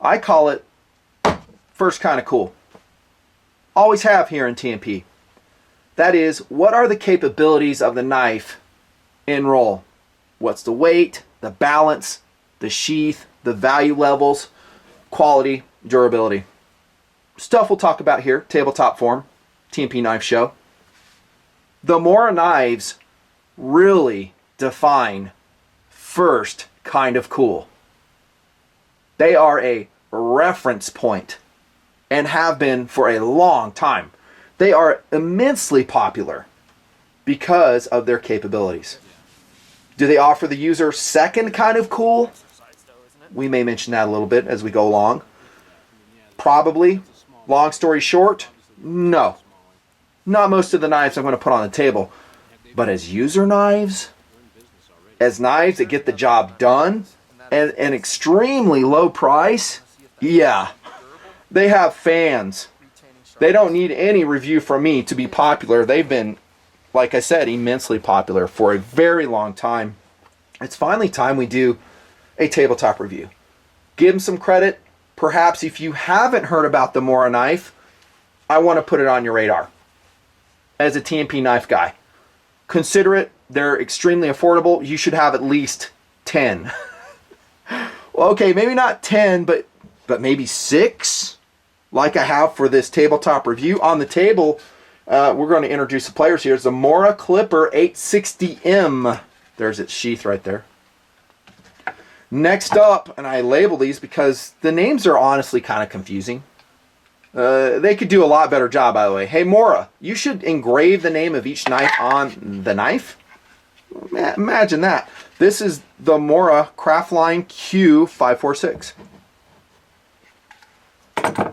I call it first kind of cool. Always have here in TMP. That is, what are the capabilities of the knife in roll? What's the weight, the balance, the sheath, the value levels, quality, durability. Stuff we'll talk about here, tabletop form, TMP Knife Show. The Mora knives really define first kind of cool. They are a reference point and have been for a long time. They are immensely popular because of their capabilities. Do they offer the user second kind of cool? We may mention that a little bit as we go along. Probably. Long story short, no. Not most of the knives I'm going to put on the table. But as user knives, as knives that get the job done at an extremely low price, yeah, they have fans. They don't need any review from me to be popular. They've been, like I said, immensely popular for a very long time. It's finally time we do a tabletop review. Give them some credit. Perhaps if you haven't heard about the Mora knife, I want to put it on your radar as a TMP knife guy. Consider it. They're extremely affordable. You should have at least 10. Well, okay, maybe not 10, but maybe 6, like I have for this tabletop review. On the table, we're going to introduce the players here. It's the Mora Clipper 860M. There's its sheath right there. Next up, and I label these because the names are honestly kind of confusing. They could do a lot better job, by the way. Hey, Mora, you should engrave the name of each knife on the knife. Imagine that. This is the Mora Craftline Q546.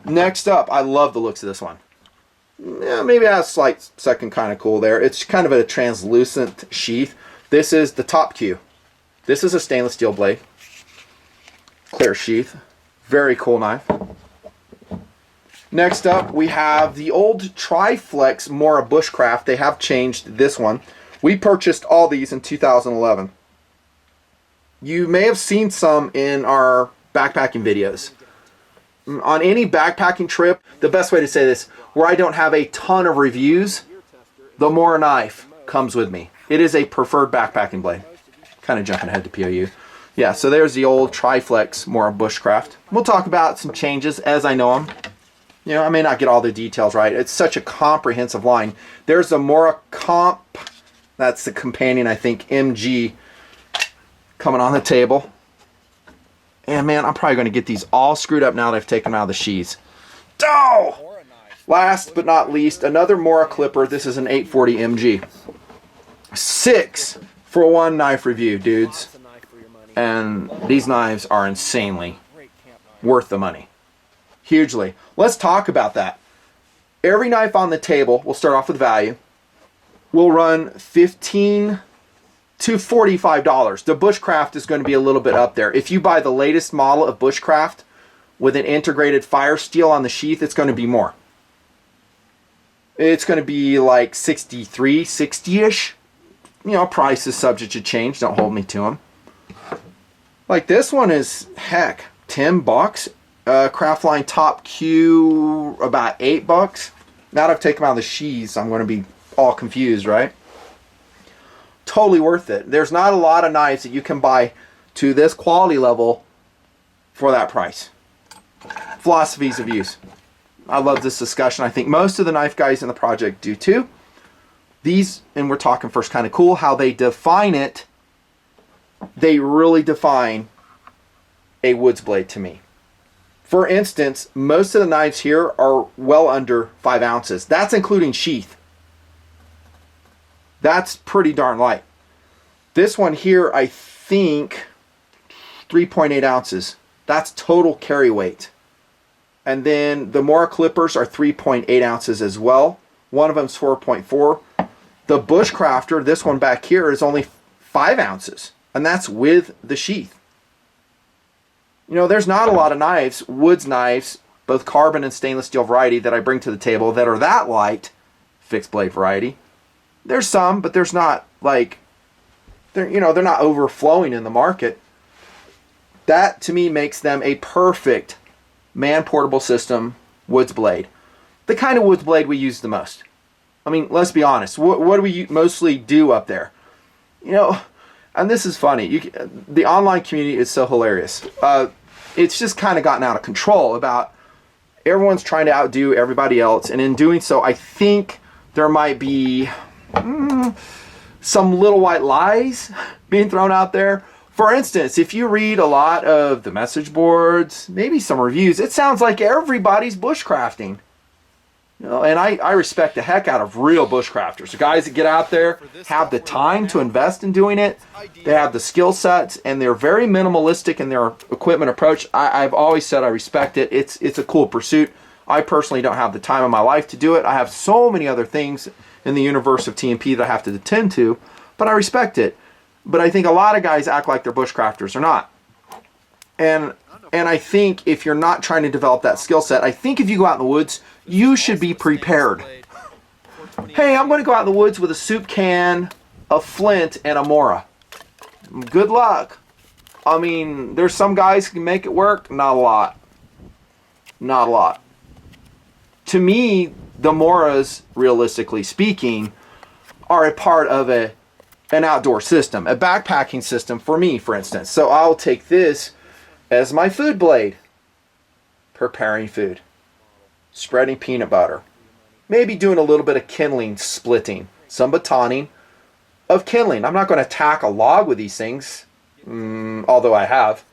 Next up, I love the looks of this one. Yeah, maybe a slight second kind of cool there. It's kind of a translucent sheath. This is the top Q. This is a stainless steel blade. Clear sheath. Very cool knife. Next up, we have the old Triflex Mora Bushcraft. They have changed this one. We purchased all these in 2011. You may have seen some in our backpacking videos. On any backpacking trip, the best way to say this, where I don't have a ton of reviews, the Mora knife comes with me. It is a preferred backpacking blade. Kind of jumping ahead to POU. Yeah, so there's the old Triflex Mora Bushcraft. We'll talk about some changes as I know them. You know, I may not get all the details right. It's such a comprehensive line. There's the Mora Comp. That's the companion, I think, MG coming on the table. And man, I'm probably going to get these all screwed up now that I've taken them out of the sheaths. Oh! Last but not least, another Mora Clipper. This is an 840 MG. 6 for one knife review, dudes. And these knives are insanely worth the money. Hugely. Let's talk about that. Every knife on the table, we'll start off with value, will run $15 to $45. The Bushcraft is going to be a little bit up there. If you buy the latest model of Bushcraft with an integrated fire steel on the sheath, it's going to be more. It's going to be like 63, 60-ish. You know, price is subject to change. Don't hold me to them. Like this one is, heck, $10. Craftline Top Q, about $8. Now that I've taken them out of the sheaths, I'm going to be all confused, right? Totally worth it. There's not a lot of knives that you can buy to this quality level for that price. Philosophies of use. I love this discussion. I think most of the knife guys in the project do too. These, and we're talking first kind of cool, how they define it. They really define a woods blade to me. For instance, most of the knives here are well under 5 ounces. That's including sheath. That's pretty darn light. This one here, I think, 3.8 ounces. That's total carry weight. And then the Mora clippers are 3.8 ounces as well. One of them's 4.4. The Bushcrafter, this one back here, is only 5 ounces. And that's with the sheath. You know, there's not a lot of knives, woods knives, both carbon and stainless steel variety that I bring to the table that are that light, fixed blade variety. There's some, but there's not like, they're not overflowing in the market. That to me makes them a perfect man-portable system woods blade. The kind of woods blade we use the most. I mean, let's be honest. What do we mostly do up there? You know, and this is funny. The online community is so hilarious. It's just kind of gotten out of control about everyone's trying to outdo everybody else. And in doing so, I think there might be some little white lies being thrown out there. For instance, if you read a lot of the message boards, maybe some reviews, it sounds like everybody's bushcrafting. You know, and I respect the heck out of real bushcrafters. The guys that get out there have the time to invest in doing it. They have the skill sets, and they're very minimalistic in their equipment approach. I've always said I respect it. It's a cool pursuit. I personally don't have the time in my life to do it. I have so many other things in the universe of TMP that I have to attend to, but I respect it. But I think a lot of guys act like they're bushcrafters or not. And I think if you're not trying to develop that skill set, I think if you go out in the woods, you should be prepared. Hey, I'm going to go out in the woods with a soup can, a flint, and a Mora. Good luck. I mean, there's some guys who can make it work. Not a lot. Not a lot. To me, the Moras, realistically speaking, are a part of an outdoor system, a backpacking system for me, for instance. So I'll take this as my food blade. Preparing food. Spreading peanut butter. Maybe doing a little bit of kindling splitting. Some batoning of kindling. I'm not going to tack a log with these things, although I have.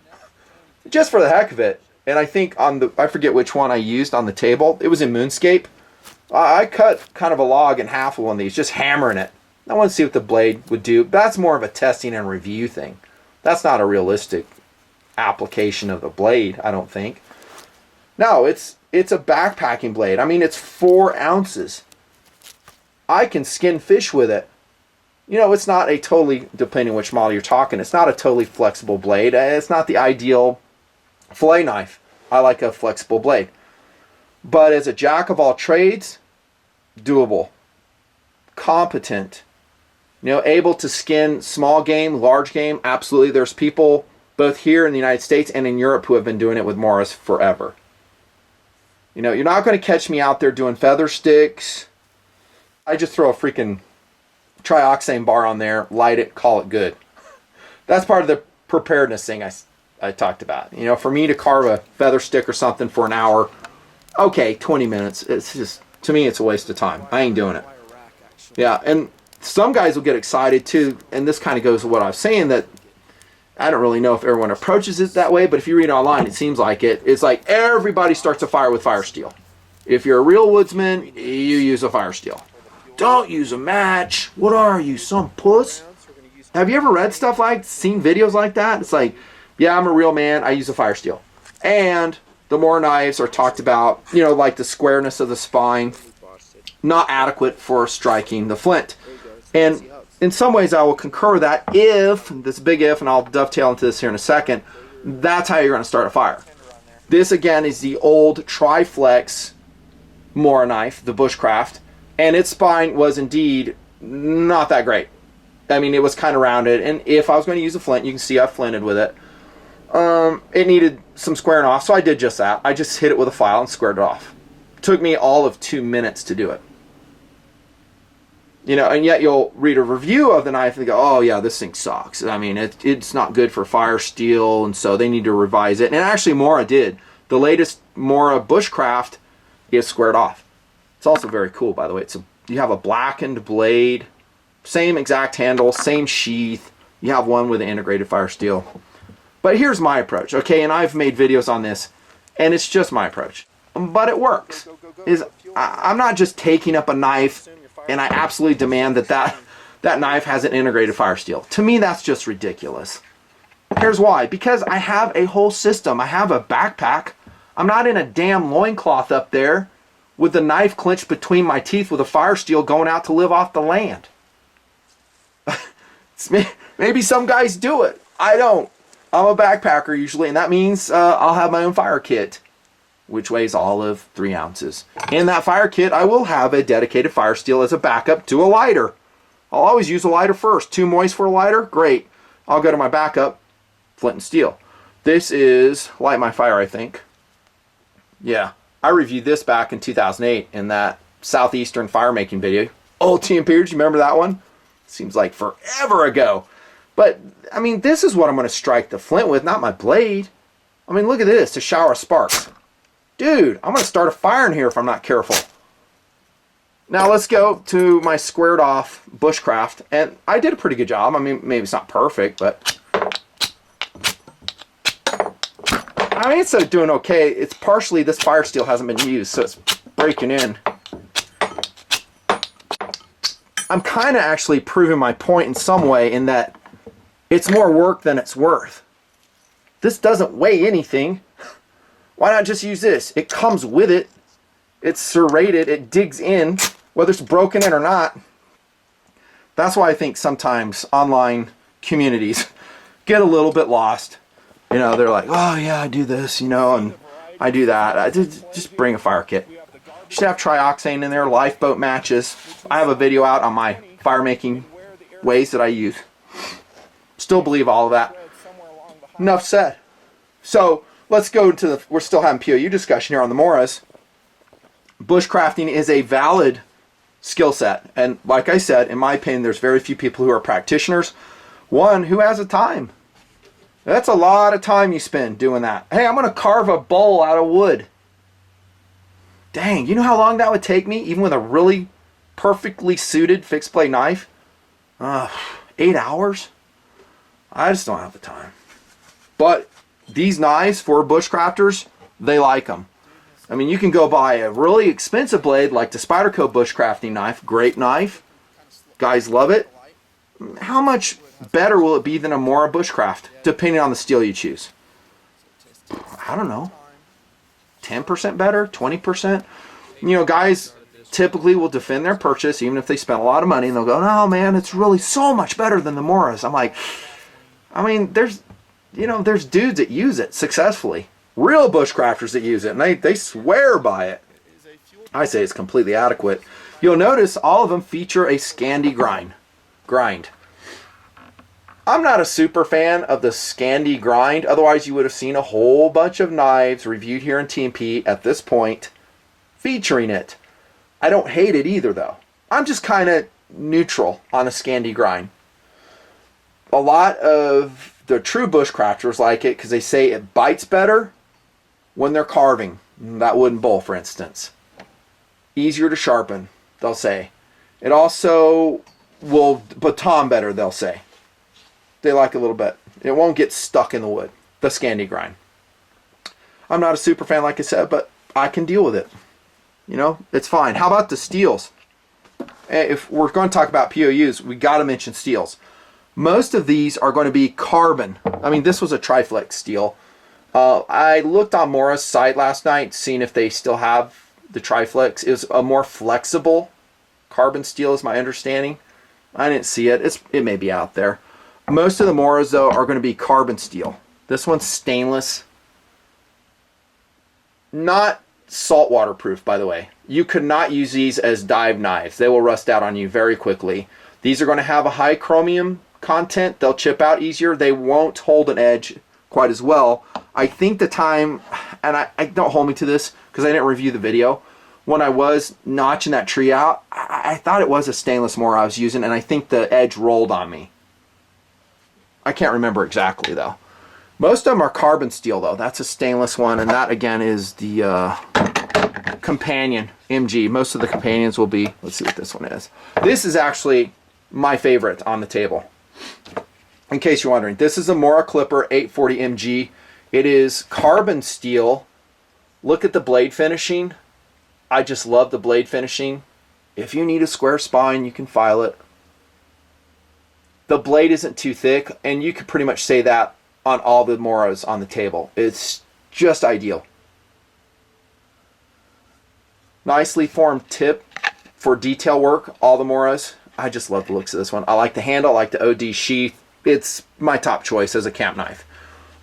Just for the heck of it. And I think I forget which one I used on the table. It was in Moonscape. I cut kind of a log in half with one of these, just hammering it. I want to see what the blade would do. That's more of a testing and review thing. That's not a realistic application of the blade, I don't think. No, it's a backpacking blade. I mean, it's 4 ounces. I can skin fish with it. You know, it's not a totally, depending on which model you're talking, it's not a totally flexible blade. It's not the ideal fillet knife. I like a flexible blade. But as a jack of all trades, doable. Competent. You know, able to skin small game, large game, absolutely. There's people both here in the United States and in Europe who have been doing it with Moras forever. You know, you're not going to catch me out there doing feather sticks. I just throw a freaking trioxane bar on there, light it, call it good. That's part of the preparedness thing I talked about. You know, for me to carve a feather stick or something for an hour, okay, 20 minutes. It's just, to me, it's a waste of time. I ain't doing it. Yeah, and some guys will get excited too, and this kind of goes to what I was saying, that I don't really know if everyone approaches it that way, but if you read online, it seems like it. It's like everybody starts a fire with fire steel. If you're a real woodsman, you use a fire steel. Don't use a match. What are you, some puss? Have you ever read stuff like, seen videos like that? It's like, yeah, I'm a real man, I use a fire steel. And the Mora knives are talked about, you know, like the squareness of the spine, not adequate for striking the flint. And in some ways I will concur with that if, this big if, and I'll dovetail into this here in a second, that's how you're going to start a fire. This again is the old Triflex Mora knife, the Bushcraft, and its spine was indeed not that great. I mean, it was kind of rounded, and if I was going to use a flint, you can see I flinted with it. It needed some squaring off, so I did just that. I just hit it with a file and squared it off. It took me all of 2 minutes to do it. You know, and yet you'll read a review of the knife and go, oh yeah, this thing sucks. I mean, it's not good for fire steel, and so they need to revise it. And actually Mora did. The latest Mora Bushcraft is squared off. It's also very cool, by the way. You have a blackened blade, same exact handle, same sheath. You have one with an integrated fire steel. But here's my approach, okay? And I've made videos on this, and it's just my approach. But it works. I'm not just taking up a knife and I absolutely demand that knife has an integrated fire steel. To me, that's just ridiculous. Here's why. Because I have a whole system. I have a backpack. I'm not in a damn loincloth up there with the knife clenched between my teeth with a fire steel going out to live off the land. Maybe some guys do it. I don't. I'm a backpacker usually, and that means I'll have my own fire kit, which weighs all of 3 ounces. In that fire kit, I will have a dedicated fire steel as a backup to a lighter. I'll always use a lighter first. Too moist for a lighter? Great. I'll go to my backup, flint and steel. This is Light My Fire, I think. Yeah, I reviewed this back in 2008 in that Southeastern fire making video. Old TMP, do you remember that one? Seems like forever ago. But, I mean, this is what I'm going to strike the flint with, not my blade. I mean, look at this, a shower of sparks. Dude, I'm going to start a fire in here if I'm not careful. Now let's go to my squared off bushcraft, and I did a pretty good job. I mean, maybe it's not perfect, but I mean, it's doing okay. It's partially this fire steel hasn't been used, so it's breaking in. I'm kind of actually proving my point in some way in that it's more work than it's worth. This doesn't weigh anything. Why not just use this? It comes with it. It's serrated. It digs in. Whether it's broken in or not. That's why I think sometimes online communities get a little bit lost. You know, they're like, oh yeah, I do this, you know, and I do that. I just bring a fire kit. You should have trioxane in there, lifeboat matches. I have a video out on my fire making ways that I use. Still believe all of that. Enough said. So let's go to the, we're still having POU discussion here on the Moras. Bushcrafting is a valid skill set, and like I said, in my opinion, there's very few people who are practitioners. One who has the time. That's a lot of time you spend doing that. Hey, I'm going to carve a bowl out of wood. Dang, you know how long that would take me, even with a really perfectly suited fixed blade knife? 8 hours? I just don't have the time. But these knives for bushcrafters, they like them. I mean, you can go buy a really expensive blade like the Spyderco bushcrafting knife. Great knife. Guys love it. How much better will it be than a Mora bushcraft, depending on the steel you choose? I don't know. 10% better? 20%? You know, guys typically will defend their purchase, even if they spent a lot of money, and they'll go, no, man, it's really so much better than the Moras. I'm like, I mean, there's dudes that use it successfully. Real bushcrafters that use it, and they swear by it. I say it's completely adequate. You'll notice all of them feature a Scandi grind. I'm not a super fan of the Scandi grind, otherwise you would have seen a whole bunch of knives reviewed here in TMP at this point featuring it. I don't hate it either, though. I'm just kind of neutral on a Scandi grind. A lot of the true bushcrafters like it because they say it bites better when they're carving. That wooden bowl, for instance. Easier to sharpen, they'll say. It also will baton better, they'll say. They like a little bit. It won't get stuck in the wood, the Scandi grind. I'm not a super fan, like I said, but I can deal with it. You know, it's fine. How about the steels? If we're going to talk about POUs, we got to mention steels. Most of these are going to be carbon. I mean, this was a Triflex steel. I looked on Mora's site last night, seeing if they still have the Triflex. It was a more flexible carbon steel, is my understanding. I didn't see it. It may be out there. Most of the Moras, though, are going to be carbon steel. This one's stainless. Not saltwater proof, by the way. You could not use these as dive knives. They will rust out on you very quickly. These are going to have a high chromium content. They'll chip out easier. They won't hold an edge quite as well. I think the time, and I don't hold me to this because I didn't review the video, when I was notching that tree out, I thought it was a stainless Mora I was using, and I think the edge rolled on me. I can't remember exactly, though. Most of them are carbon steel, though. That's a stainless one, and that, again, is the companion MG. Most of the companions will be, let's see what this one is. This is actually my favorite on the table. In case you're wondering, this is a Mora Clipper 840 MG. It is carbon steel. Look at the blade finishing. I just love the blade finishing. If you need a square spine, you can file it. The blade isn't too thick, and you could pretty much say that on all the Moras on the table. It's just ideal. Nicely formed tip for detail work, all the Moras. I just love the looks of this one. I like the handle, I like the OD sheath. It's my top choice as a camp knife.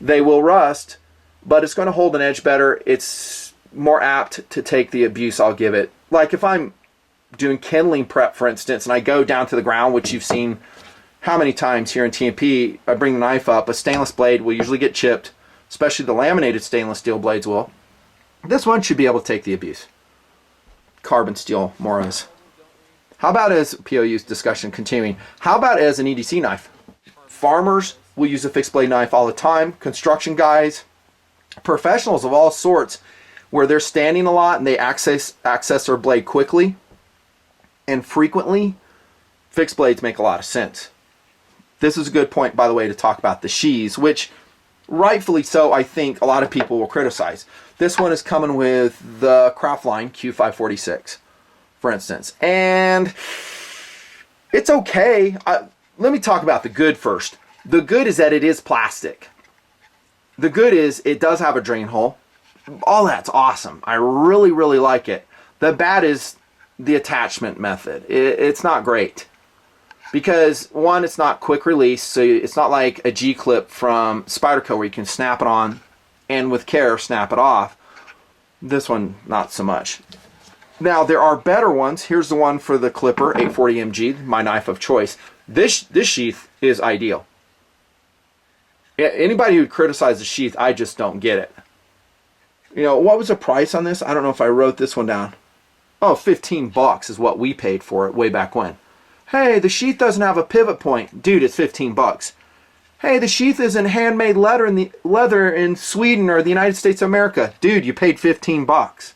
They will rust, but it's going to hold an edge better. It's more apt to take the abuse I'll give it. Like if I'm doing kindling prep, for instance, and I go down to the ground, which you've seen how many times here in TMP, I bring the knife up, a stainless blade will usually get chipped, especially the laminated stainless steel blades will. This one should be able to take the abuse. Carbon steel Moras. How about as POU's discussion continuing? How about as an EDC knife? Farmers will use a fixed blade knife all the time. Construction guys, professionals of all sorts, where they're standing a lot and they access their blade quickly and frequently, fixed blades make a lot of sense. This is a good point, by the way, to talk about the sheaths, which rightfully so, I think a lot of people will criticize. This one is coming with the Craftline Q546, for instance, and it's okay. Let me talk about the good first. The good is that it is plastic. The good is it does have a drain hole. All that's awesome. I really, really like it. The bad is the attachment method. It's not great. Because, one, it's not quick release, so it's not like a G-clip from Spyderco where you can snap it on and with care snap it off. This one, not so much. Now, there are better ones. Here's the one for the Clipper 840 MG, my knife of choice. This sheath is ideal. Anybody who criticizes the sheath, I just don't get it. You know, what was the price on this? I don't know if I wrote this one down. Oh, $15 is what we paid for it way back when. Hey, the sheath doesn't have a pivot point. Dude, it's $15. Hey, the sheath is in handmade leather in Sweden or the United States of America. Dude, you paid $15.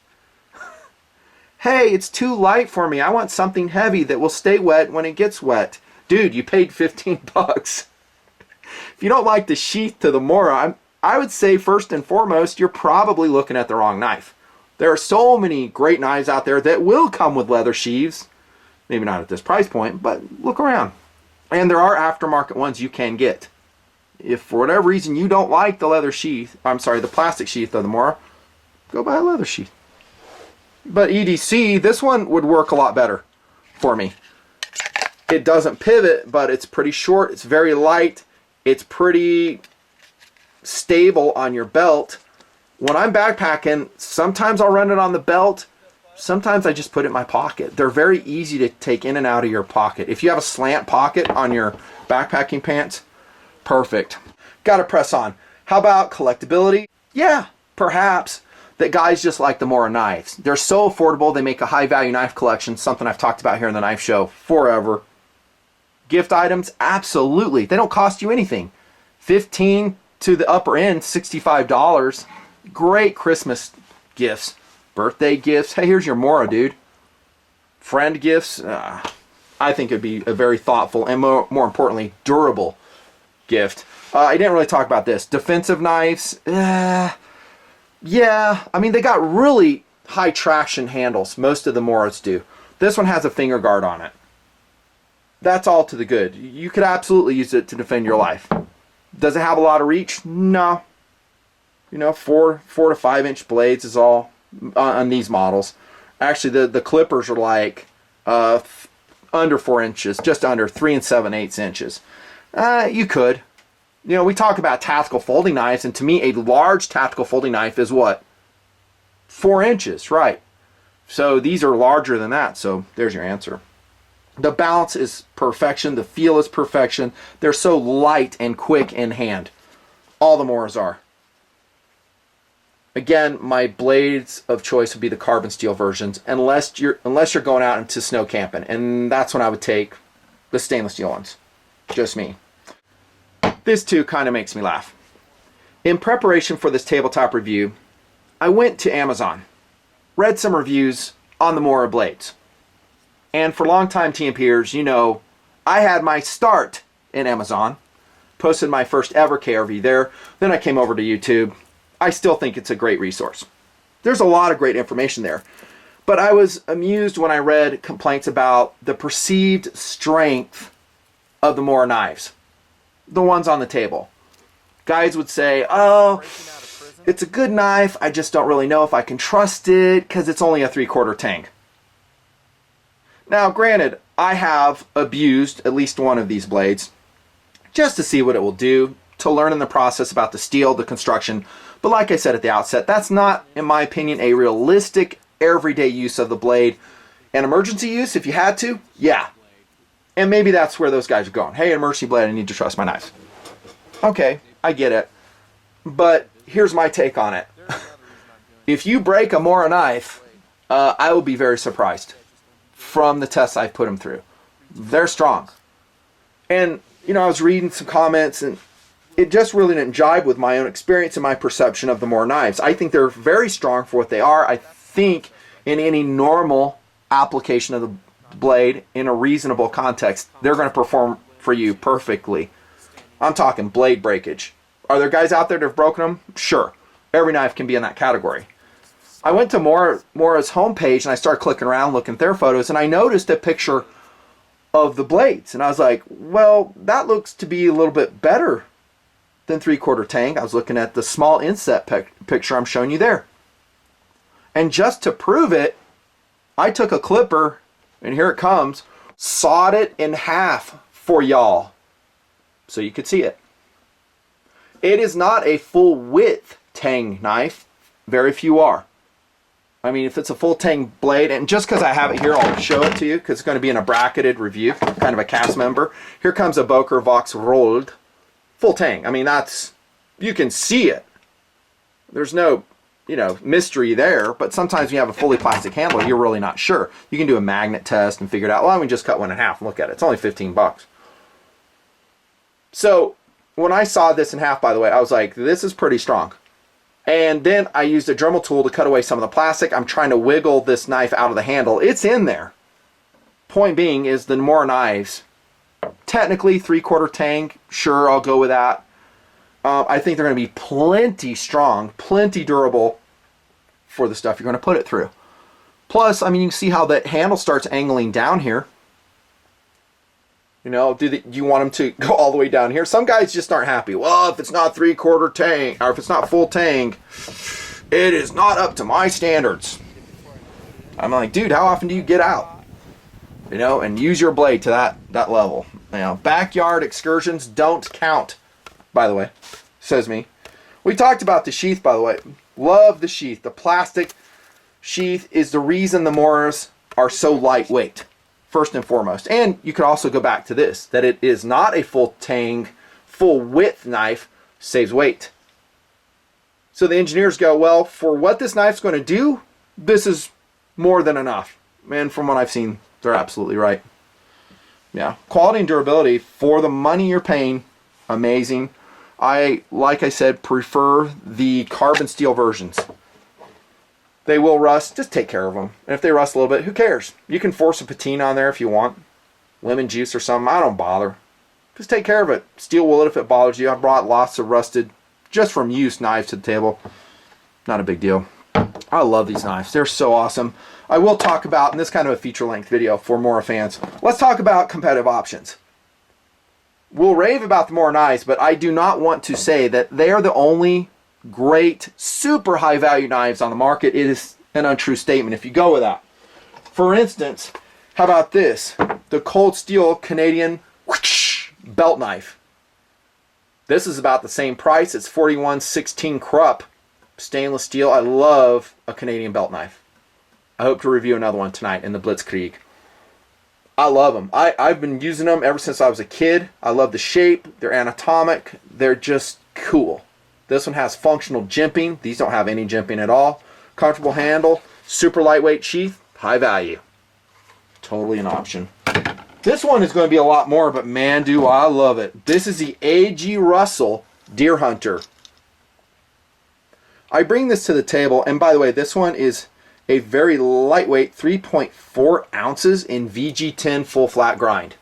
Hey, it's too light for me. I want something heavy that will stay wet when it gets wet. Dude, you paid $15. If you don't like the sheath to the Mora, I would say first and foremost, you're probably looking at the wrong knife. There are so many great knives out there that will come with leather sheaths. Maybe not at this price point, but look around. And there are aftermarket ones you can get. If for whatever reason you don't like the leather sheath, the plastic sheath of the Mora, go buy a leather sheath. But EDC, this one would work a lot better for me. It doesn't pivot, but it's pretty short, it's very light, it's pretty stable on your belt. When I'm backpacking, sometimes I'll run it on the belt. Sometimes I just put it in my pocket. They're very easy to take in and out of your pocket. If you have a slant pocket on your backpacking pants, perfect. Got to press on. How about collectability? Yeah, perhaps. That guys just like the Mora knives. They're so affordable. They make a high value knife collection, something I've talked about here in the knife show forever. Gift items? Absolutely. They don't cost you anything. $15 to the upper end, $65. Great Christmas gifts. Birthday gifts. Hey, here's your Mora, dude. Friend gifts. I think it'd be a very thoughtful and more importantly, durable gift. I didn't really talk about this. Defensive knives. Yeah. I mean, they got really high traction handles. Most of the Moras do. This one has a finger guard on it. That's all to the good. You could absolutely use it to defend your life. Does it have a lot of reach? No. You know, 4 to 5 inch blades is all on these models. Actually, the clippers are like under 4 inches, just under 3 7/8 inches. You could. You know, we talk about tactical folding knives, and to me, a large tactical folding knife is what? 4 inches, right? So these are larger than that, so there's your answer. The balance is perfection. The feel is perfection. They're so light and quick in hand. All the Moras are. Again, my blades of choice would be the carbon steel versions, unless you're going out into snow camping, and that's when I would take the stainless steel ones. Just me. This too kind of makes me laugh. In preparation for this tabletop review, I went to Amazon, read some reviews on the Mora blades. And for longtime TMPers, you know, I had my start in Amazon, posted my first ever KRV there, then I came over to YouTube. I still think it's a great resource. There's a lot of great information there. But I was amused when I read complaints about the perceived strength of the Mora knives. The ones on the table. Guys would say, oh, it's a good knife, I just don't really know if I can trust it because it's only a 3/4 tang. Now, granted, I have abused at least one of these blades just to see what it will do, to learn in the process about the steel, the construction. But like I said at the outset, that's not, in my opinion, a realistic everyday use of the blade. An emergency use, if you had to, yeah. And maybe that's where those guys are going. Hey, emergency blade, I need to trust my knives. Okay, I get it. But here's my take on it. If you break a Mora knife, I will be very surprised from the tests I've put them through. They're strong. And, you know, I was reading some comments and it just really didn't jibe with my own experience and my perception of the Mora knives. I think they're very strong for what they are. I think in any normal application of the blade in a reasonable context, they're going to perform for you perfectly. I'm talking blade breakage. Are there guys out there that have broken them? Sure. Every knife can be in that category. I went to Mora's homepage and I started clicking around looking at their photos and I noticed a picture of the blades. And I was like, well, that looks to be a little bit better than 3/4 tang. I was looking at the small inset picture I'm showing you there. And just to prove it, I took a clipper, and here it comes, sawed it in half for y'all so you could see it. It is not a full width tang knife. Very few are. I mean, if it's a full tang blade, and just because I have it here, I'll show it to you because it's going to be in a bracketed review, kind of a cast member. Here comes a Boker Vox rolled full tang. I mean, that's, you can see it. There's no, you know, mystery there, but sometimes when you have a fully plastic handle, you're really not sure. You can do a magnet test and figure it out. Well, I mean, just cut one in half and look at it. It's only 15 bucks. So when I saw this in half, by the way, I was like, this is pretty strong. And then I used a Dremel tool to cut away some of the plastic. I'm trying to wiggle this knife out of the handle. It's in there. Point being is the Mora knives, technically 3/4 tang, sure, I'll go with that. I think they're going to be plenty strong, plenty durable for the stuff you're going to put it through. Plus, I mean, you can see how that handle starts angling down here. You know, do you want them to go all the way down here? Some guys just aren't happy. Well, if it's not 3/4 tang, or if it's not full tang, it is not up to my standards. I'm like, dude, how often do you get out? You know, and use your blade to that level. You know, backyard excursions don't count, by the way, says me. We talked about the sheath, by the way. Love the sheath. The plastic sheath is the reason the Moras are so lightweight, first and foremost. And you could also go back to this, that it is not a full tang, full width knife, saves weight. So the engineers go, well, for what this knife's going to do, this is more than enough. And from what I've seen, they're absolutely right. Yeah, quality and durability for the money you're paying, amazing. Like I said, prefer the carbon steel versions. They will rust, just take care of them. And if they rust a little bit, who cares? You can force a patina on there if you want. Lemon juice or something, I don't bother. Just take care of it. Steel wool it if it bothers you. I brought lots of rusted, just from use, knives to the table. Not a big deal. I love these knives. They're so awesome. I will talk about, in this kind of a feature-length video for Mora fans, let's talk about competitive options. We'll rave about the Mora knives, but I do not want to say that they are the only great, super high-value knives on the market. It is an untrue statement if you go with that. For instance, how about this? The Cold Steel Canadian belt knife. This is about the same price. It's 41.16 Krupp stainless steel. I love a Canadian belt knife. I hope to review another one tonight in the Blitzkrieg. I love them. I've been using them ever since I was a kid. I love the shape. They're anatomic. They're just cool. This one has functional jimping. These don't have any jimping at all. Comfortable handle. Super lightweight sheath. High value. Totally an option. This one is going to be a lot more, but man, do I love it. This is the A.G. Russell Deer Hunter. I bring this to the table, and by the way, this one is a very lightweight 3.4 ounces in VG10 full flat grind.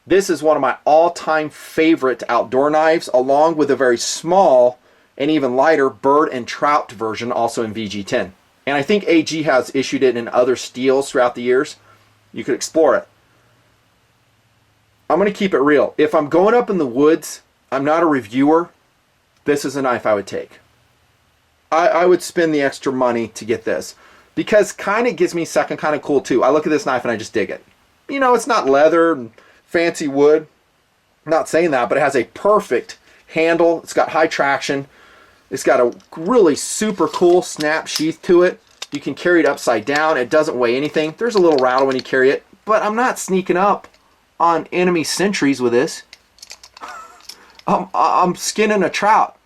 This is one of my all-time favorite outdoor knives, along with a very small and even lighter bird and trout version, also in VG10. And I think AG has issued it in other steels throughout the years. You could explore it. I'm going to keep it real. If I'm going up in the woods, I'm not a reviewer, this is a knife I would take. I would spend the extra money to get this, because kind of gives me second kind of cool too. I look at this knife and I just dig it. You know, it's not leather and fancy wood. I'm not saying that, but it has a perfect handle. It's got high traction. It's got a really super cool snap sheath to it. You can carry it upside down. It doesn't weigh anything. There's a little rattle when you carry it, but I'm not sneaking up on enemy sentries with this. I'm skinning a trout.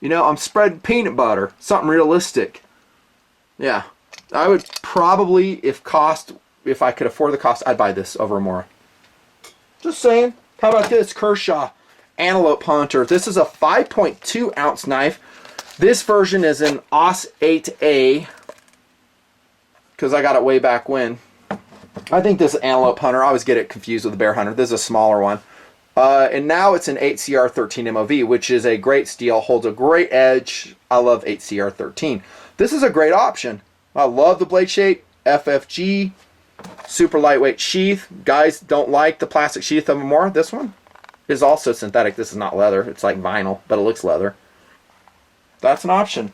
You know, I'm spreading peanut butter. Something realistic. Yeah. I would probably, if I could afford the cost, I'd buy this over a Mora. Just saying. How about this Kershaw Antelope Hunter? This is a 5.2 ounce knife. This version is an AUS 8A, because I got it way back when. I think this is Antelope Hunter. I always get it confused with the Bear Hunter. This is a smaller one. And now it's an 8CR13 MOV, which is a great steel, holds a great edge. I love 8CR13. This is a great option. I love the blade shape, FFG, super lightweight sheath. Guys don't like the plastic sheath of a Mora. This one is also synthetic. This is not leather. It's like vinyl, but it looks leather. That's an option.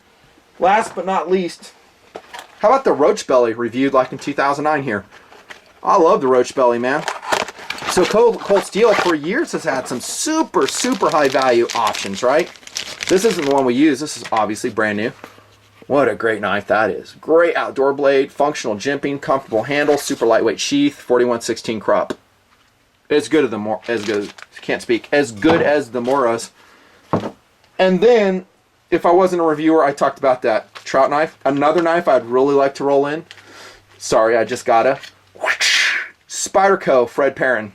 Last but not least, how about the Roach Belly reviewed like in 2009 here? I love the Roach Belly, man. So Cold Steel for years has had some super, super high value options, right? This isn't the one we use. This is obviously brand new. What a great knife that is. Great outdoor blade, functional jimping, comfortable handle, super lightweight sheath, 4116 crop. As good as as good as the Moras. And then, if I wasn't a reviewer, I talked about that trout knife. Another knife I'd really like to roll in. Sorry, I just gotta. Spyderco Fred Perrin.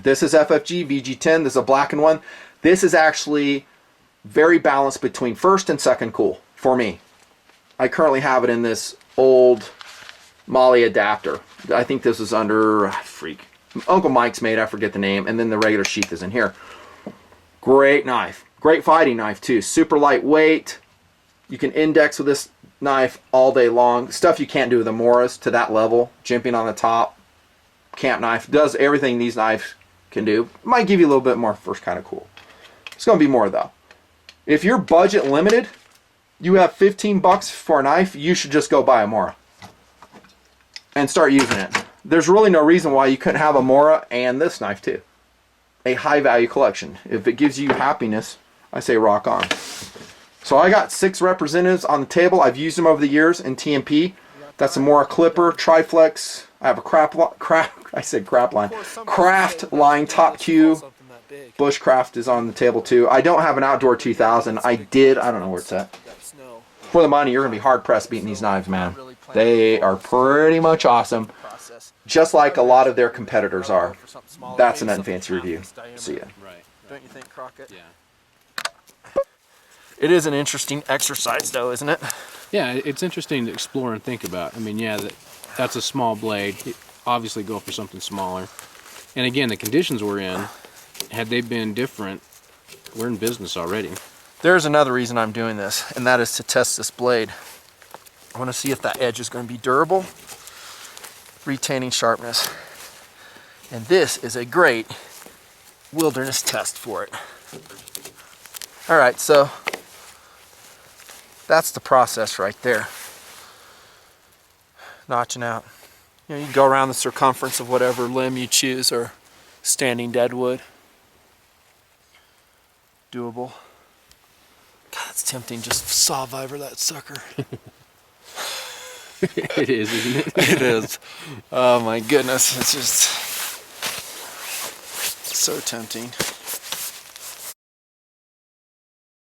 This is FFG VG10. This is a blackened one. This is actually very balanced between first and second cool for me. I currently have it in this old Molly adapter. I think this is under Uncle Mike's made. I forget the name. And then the regular sheath is in here. Great knife. Great fighting knife too. Super lightweight. You can index with this knife all day long. Stuff you can't do with the Moras to that level. Jimping on the top. Camp knife. Does everything these knives can do. Might give you a little bit more first kind of cool. It's going to be more though. If you're budget limited, you have 15 bucks for a knife, you should just go buy a Mora and start using it. There's really no reason why you couldn't have a Mora and this knife too. A high value collection. If it gives you happiness, I say rock on. So I got 6 representatives on the table. I've used them over the years in TMP. That's a Mora Clipper, Triflex. I have a craft line top Q. Bushcraft is on the table too. I don't have an Outdoor 2000. I don't know where it's at. For the money, you're going to be hard pressed beating these knives, man. They are pretty much awesome. Just like a lot of their competitors are. That's a Nut and Fancy review. See ya. Don't you think, Crockett? Yeah. It is an interesting exercise, though, isn't it? Yeah, it's interesting to explore and think about. I mean, yeah, that's a small blade. Obviously go for something smaller. And again, the conditions we're in, had they been different, we're in business already. There's another reason I'm doing this, and that is to test this blade. I want to see if that edge is going to be durable, retaining sharpness. And this is a great wilderness test for it. All right, so that's the process right there. Notching out. You know, you go around the circumference of whatever limb you choose, or standing deadwood. Doable. God, it's tempting. Just saw viper that sucker. It is, isn't it? It is. Oh my goodness, it's just so tempting.